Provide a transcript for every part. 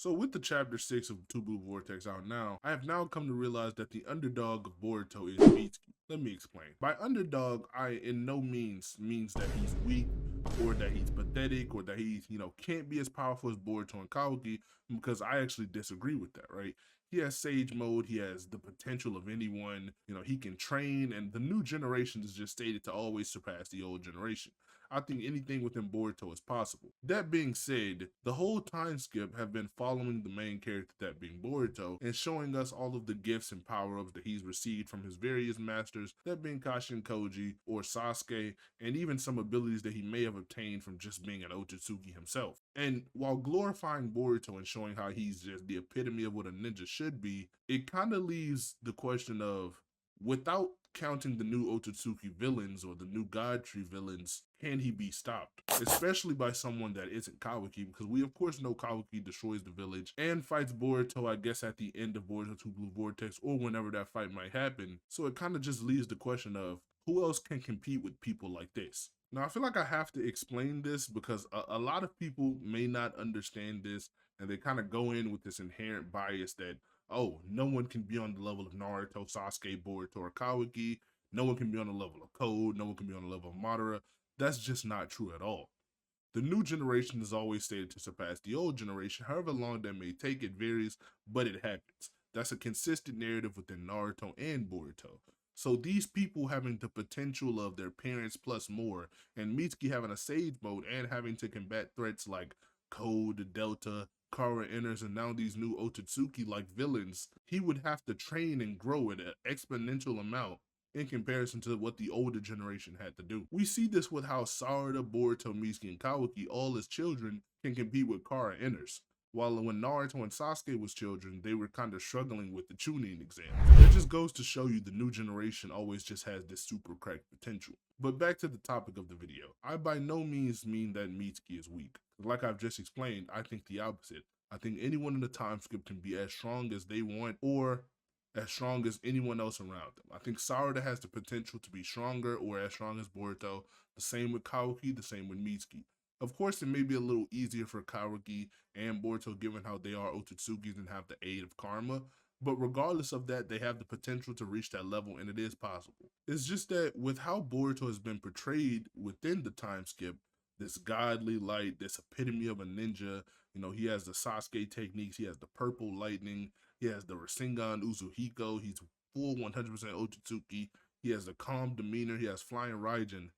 So with the chapter 6 of Two Blue Vortex out now, I have now come to realize that the underdog of Boruto is Mitsuki. Let me explain. By underdog, I in no means that he's weak or that he's pathetic or that he, can't be as powerful as Boruto and Kawaki, because I actually disagree with that, right? He has Sage Mode, he has the potential of anyone, he can train, and the new generation is just stated to always surpass the old generation. I think anything within Boruto is possible. That being said, the whole time skip have been following the main character, that being Boruto, and showing us all of the gifts and power-ups that he's received from his various masters, that being Kashin Koji or Sasuke, and even some abilities that he may have obtained from just being an Otsutsuki himself. And while glorifying Boruto and showing how he's just the epitome of what a ninja should be, it kind of leaves the question of, without counting the new Otsutsuki villains or the new God Tree villains, can he be stopped? Especially by someone that isn't Kawaki, because we of course know Kawaki destroys the village and fights Boruto, I guess at the end of Boruto 2 Blue Vortex or whenever that fight might happen. So it kind of just leaves the question of, who else can compete with people like this? Now I feel like I have to explain this because a lot of people may not understand this, and they kind of go in with this inherent bias that, oh, no one can be on the level of Naruto, Sasuke, Boruto, or Kawaki. No one can be on the level of Code. No one can be on the level of Madara. That's just not true at all. The new generation is always stated to surpass the old generation. However long that may take, it varies, but it happens. That's a consistent narrative within Naruto and Boruto. So these people having the potential of their parents plus more, and Mitsuki having a Sage Mode and having to combat threats like Code, Delta, Kara enters, and now these new Otsutsuki like villains, he would have to train and grow at an exponential amount in comparison to what the older generation had to do. We see this with how Sarada, Boruto, Mitsuki, and Kawaki, all as children, can compete with Kara enters. While when Naruto and Sasuke was children, they were kind of struggling with the Chunin exam. It just goes to show you the new generation always just has this super cracked potential. But back to the topic of the video. I by no means mean that Mitsuki is weak. Like I've just explained, I think the opposite. I think anyone in the time skip can be as strong as they want or as strong as anyone else around them. I think Sarada has the potential to be stronger or as strong as Boruto. The same with Kawaki, the same with Mitsuki. Of course, it may be a little easier for Kawaki and Boruto given how they are Otsutsukis and have the aid of karma, but regardless of that, they have the potential to reach that level, and it is possible. It's just that with how Boruto has been portrayed within the time skip, this godly light, this epitome of a ninja, he has the Sasuke techniques, he has the purple lightning, he has the Rasengan Uzuhiko, he's full 100% Otsutsuki, he has the calm demeanor, he has flying Raijin.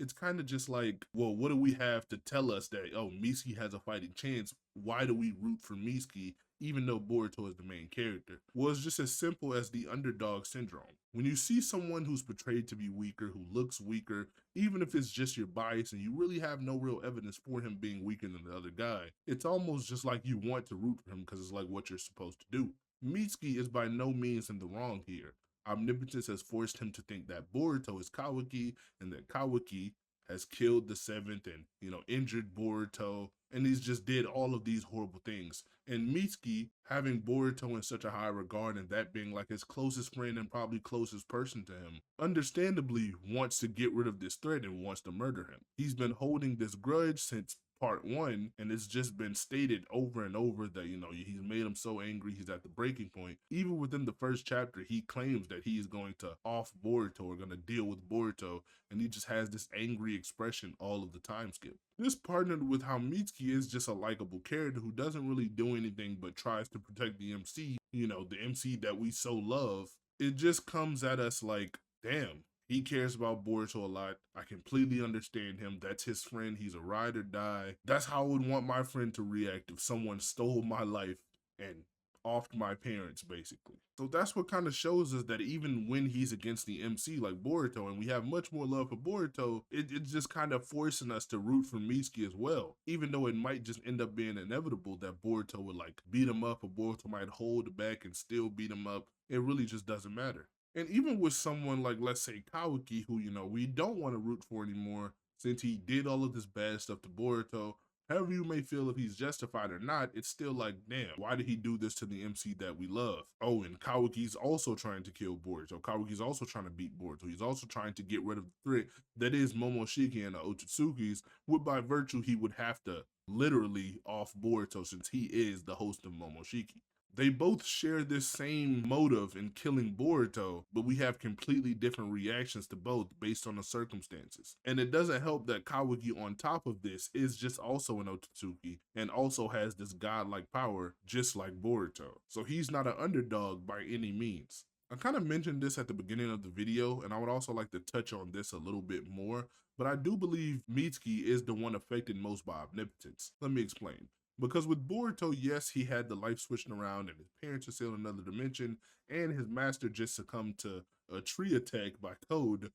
It's kind of just like, well, what do we have to tell us that, oh, Mitsuki has a fighting chance? Why do we root for Mitsuki, even though Boruto is the main character? Well, it's just as simple as the underdog syndrome. When you see someone who's portrayed to be weaker, who looks weaker, even if it's just your bias and you really have no real evidence for him being weaker than the other guy, it's almost just like you want to root for him because it's like what you're supposed to do. Mitsuki is by no means in the wrong here. Omnipotence has forced him to think that Boruto is Kawaki and that Kawaki has killed the seventh and, injured Boruto. And he's just did all of these horrible things. And Mitsuki, having Boruto in such a high regard and that being like his closest friend and probably closest person to him, understandably wants to get rid of this threat and wants to murder him. He's been holding this grudge since part 1, and it's just been stated over and over that, he's made him so angry, he's at the breaking point. Even within the first chapter, he claims that he is going to off Boruto or going to deal with Boruto, and he just has this angry expression all of the time skip. This partnered with how Mitsuki is just a likable character who doesn't really do anything but tries to protect the MC, the MC that we so love. It just comes at us like, damn, he cares about Boruto a lot. I completely understand him. That's his friend. He's a ride or die. That's how I would want my friend to react if someone stole my life and offed my parents, basically. So that's what kind of shows us that even when he's against the MC like Boruto, and we have much more love for Boruto, it's just kind of forcing us to root for Mitsuki as well. Even though it might just end up being inevitable that Boruto would like beat him up, or Boruto might hold back and still beat him up. It really just doesn't matter. And even with someone like, let's say, Kawaki, who, we don't want to root for anymore, since he did all of this bad stuff to Boruto, However you may feel if he's justified or not, it's still like, damn, why did he do this to the MC that we love? Oh, and Kawaki's also trying to kill Boruto. Kawaki's also trying to beat Boruto. He's also trying to get rid of the threat that is Momoshiki and the Otsutsuki's, which by virtue he would have to literally off Boruto since he is the host of Momoshiki. They both share this same motive in killing Boruto, but we have completely different reactions to both based on the circumstances. And it doesn't help that Kawaki on top of this is just also an Otsutsuki and also has this godlike power just like Boruto. So he's not an underdog by any means. I kind of mentioned this at the beginning of the video, and I would also like to touch on this a little bit more, but I do believe Mitski is the one affected most by Omnipotence. Let me explain. Because with Boruto, yes, he had the life switching around and his parents are still in another dimension, and his master just succumbed to a tree attack by Code.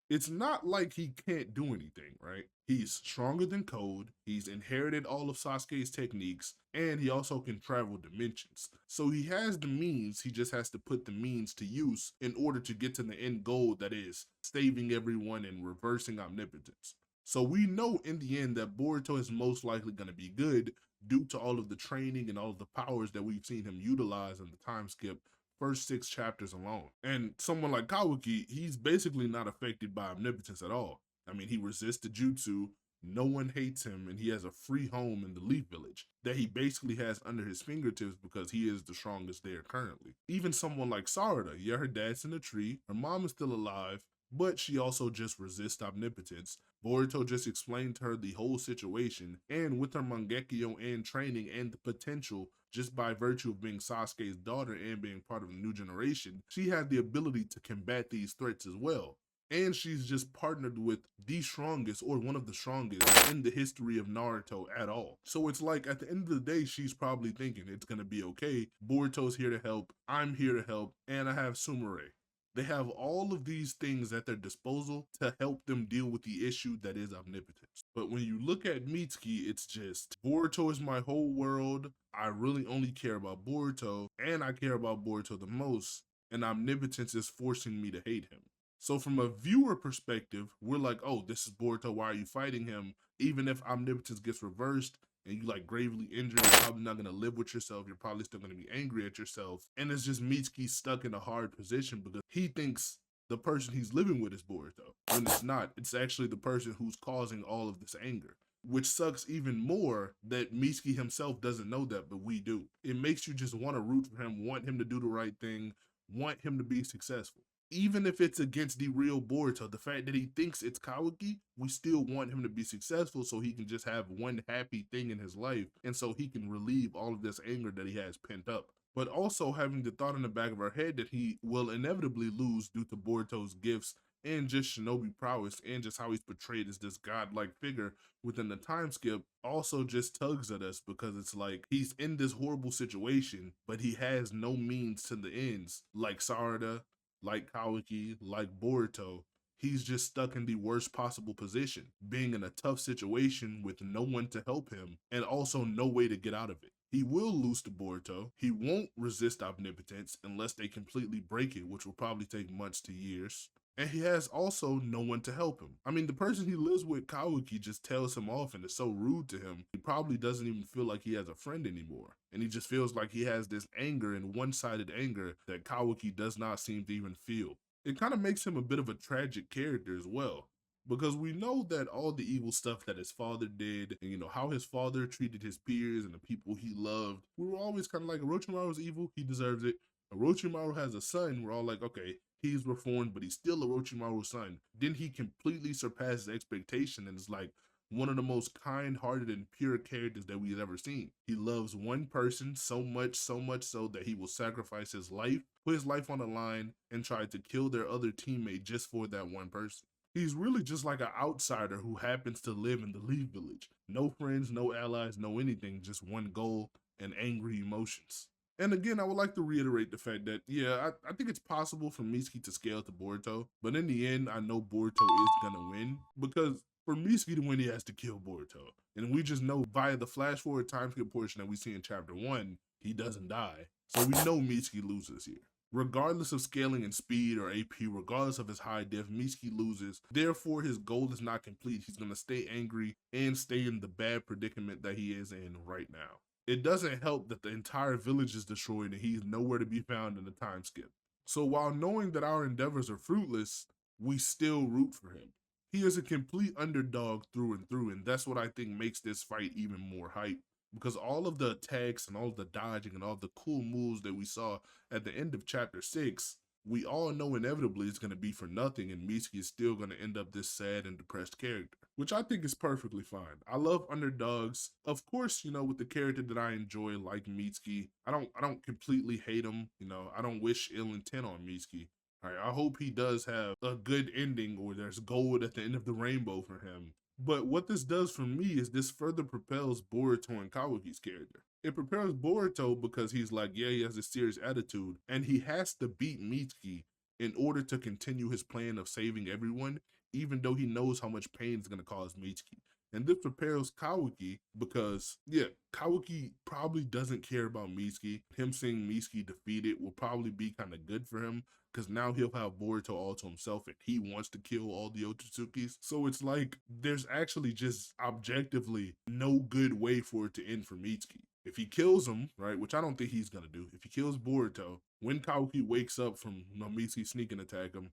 It's not like he can't do anything, right? He's stronger than Code, he's inherited all of Sasuke's techniques, and he also can travel dimensions. So he has the means, he just has to put the means to use in order to get to the end goal that is saving everyone and reversing Omnipotence. So we know in the end that Boruto is most likely going to be good due to all of the training and all of the powers that we've seen him utilize in the time skip first 6 chapters alone. And someone like Kawaki, he's basically not affected by Omnipotence at all. I mean, he resists the jutsu, no one hates him, and he has a free home in the Leaf Village that he basically has under his fingertips because he is the strongest there currently. Even someone like Sarada, yeah, her dad's in a tree, her mom is still alive, but she also just resists Omnipotence. Boruto just explained to her the whole situation, and with her Mangekyo and training and the potential, just by virtue of being Sasuke's daughter and being part of the new generation, she has the ability to combat these threats as well. And she's just partnered with the strongest or one of the strongest in the history of Naruto at all. So it's like at the end of the day, she's probably thinking it's gonna be okay. Boruto's here to help, I'm here to help, and I have Sumire. They have all of these things at their disposal to help them deal with the issue that is Omnipotence. But when you look at Mitsuki, it's just, Boruto is my whole world. I really only care about Boruto, and I care about Boruto the most, and Omnipotence is forcing me to hate him. So from a viewer perspective, we're like, oh, this is Boruto, why are you fighting him? Even if Omnipotence gets reversed, and you like gravely injured, you're probably not gonna live with yourself. You're probably still gonna be angry at yourself. And it's just Mitsuki stuck in a hard position because he thinks the person he's living with is Boruto. When it's not, it's actually the person who's causing all of this anger. Which sucks even more that Mitsuki himself doesn't know that, but we do. It makes you just want to root for him, want him to do the right thing, want him to be successful. Even if it's against the real Boruto, the fact that he thinks it's Kawaki, we still want him to be successful so he can just have one happy thing in his life and so he can relieve all of this anger that he has pent up. But also having the thought in the back of our head that he will inevitably lose due to Boruto's gifts and just shinobi prowess and just how he's portrayed as this godlike figure within the time skip also just tugs at us because it's like he's in this horrible situation, but he has no means to the ends, like Sarada, like Kawaki, like Boruto. He's just stuck in the worst possible position, being in a tough situation with no one to help him and also no way to get out of it. He will lose to Boruto. He won't resist Omnipotence unless they completely break it, which will probably take months to years. And he has also no one to help him. I mean, the person he lives with, Kawaki, just tells him off and is so rude to him, he probably doesn't even feel like he has a friend anymore. And he just feels like he has this anger and one-sided anger that Kawaki does not seem to even feel. It kind of makes him a bit of a tragic character as well. Because we know that all the evil stuff that his father did, and you know, how his father treated his peers and the people he loved, we were always kind of like, Orochimaru's evil, he deserves it. Orochimaru has a son, we're all like, okay, he's reformed, but he's still Orochimaru's son. Then he completely surpasses expectation and is like one of the most kind-hearted and pure characters that we've ever seen. He loves one person so much so that he will sacrifice his life, put his life on the line, and try to kill their other teammate just for that one person. He's really just like an outsider who happens to live in the Leaf Village. No friends, no allies, no anything, just one goal and angry emotions. And again, I would like to reiterate the fact that, yeah, I think it's possible for Mitsuki to scale to Boruto, but in the end, I know Boruto is gonna win, because for Mitsuki to win, he has to kill Boruto. And we just know via the flash forward time skip portion that we see in chapter 1, he doesn't die. So we know Mitsuki loses here. Regardless of scaling in speed or AP, regardless of his high diff, Mitski loses. Therefore, his goal is not complete. He's going to stay angry and stay in the bad predicament that he is in right now. It doesn't help that the entire village is destroyed and he's nowhere to be found in the time skip. So while knowing that our endeavors are fruitless, we still root for him. He is a complete underdog through and through, and that's what I think makes this fight even more hype. Because all of the attacks and all of the dodging and all the cool moves that we saw at the end of chapter 6, we all know inevitably it's going to be for nothing, and Mitsuki is still going to end up this sad and depressed character, which I think is perfectly fine. I love underdogs. Of course, you know, with the character that I enjoy, like Mitsuki, I don't completely hate him. You know, I don't wish ill intent on Mitsuki. I hope he does have a good ending, or there's gold at the end of the rainbow for him. But what this does for me is this further propels Boruto and Kawaki's character. It propels Boruto because he's like, yeah, he has a serious attitude, and he has to beat Mitsuki in order to continue his plan of saving everyone, even though he knows how much pain it's going to cause Mitsuki. And this propels Kawaki because, yeah, Kawaki probably doesn't care about Mitsuki. Him seeing Mitsuki defeated will probably be kind of good for him, because now he'll have Boruto all to himself and he wants to kill all the Otsutsuki's. So it's like there's actually just objectively no good way for it to end for Mitsuki. If he kills him, right, which I don't think he's gonna do, if he kills Boruto, when Kawaki wakes up from Mitsuki sneak and attack him,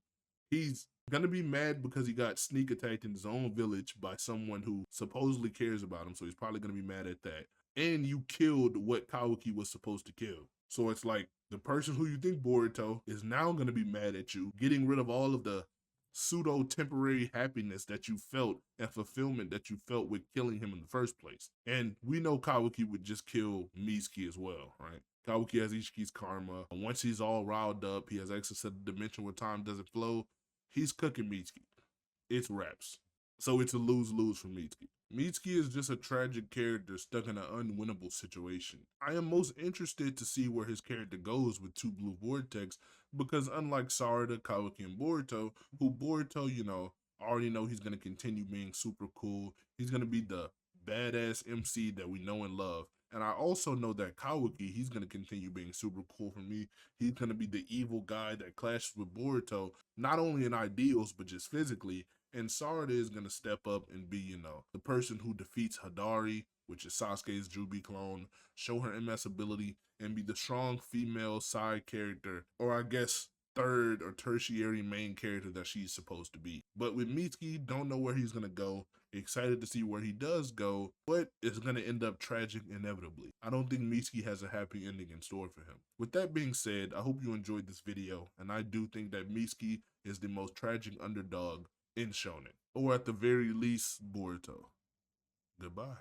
he's gonna be mad because he got sneak attacked in his own village by someone who supposedly cares about him, so he's probably gonna be mad at that. And you killed what Kawaki was supposed to kill. So it's like the person who you think Boruto is now gonna be mad at you, getting rid of all of the pseudo temporary happiness that you felt and fulfillment that you felt with killing him in the first place. And we know Kawaki would just kill Mitsuki as well, right? Kawaki has Ishiki's karma. Once he's all riled up, he has access to the dimension where time doesn't flow. He's cooking Mitsuki. It's wraps. So it's a lose-lose for Mitsuki. Mitsuki is just a tragic character stuck in an unwinnable situation. I am most interested to see where his character goes with Two Blue Vortex, because unlike Sarada, Kawaki, and Boruto, who Boruto, you know, already know he's going to continue being super cool. He's going to be the badass MC that we know and love. And I also know that Kawaki, he's going to continue being super cool for me. He's going to be the evil guy that clashes with Boruto, not only in ideals, but just physically. And Sarada is going to step up and be, you know, the person who defeats Hidari, which is Sasuke's Jubi clone, show her MS ability, and be the strong female side character, or I guess third or tertiary main character that she's supposed to be. But with Mitsuki, don't know where he's going to go. Excited to see where he does go, but it's going to end up tragic inevitably. I don't think Mitsuki has a happy ending in store for him. With that being said, I hope you enjoyed this video, and I do think that Mitsuki is the most tragic underdog in shonen, or at the very least, Boruto. Goodbye.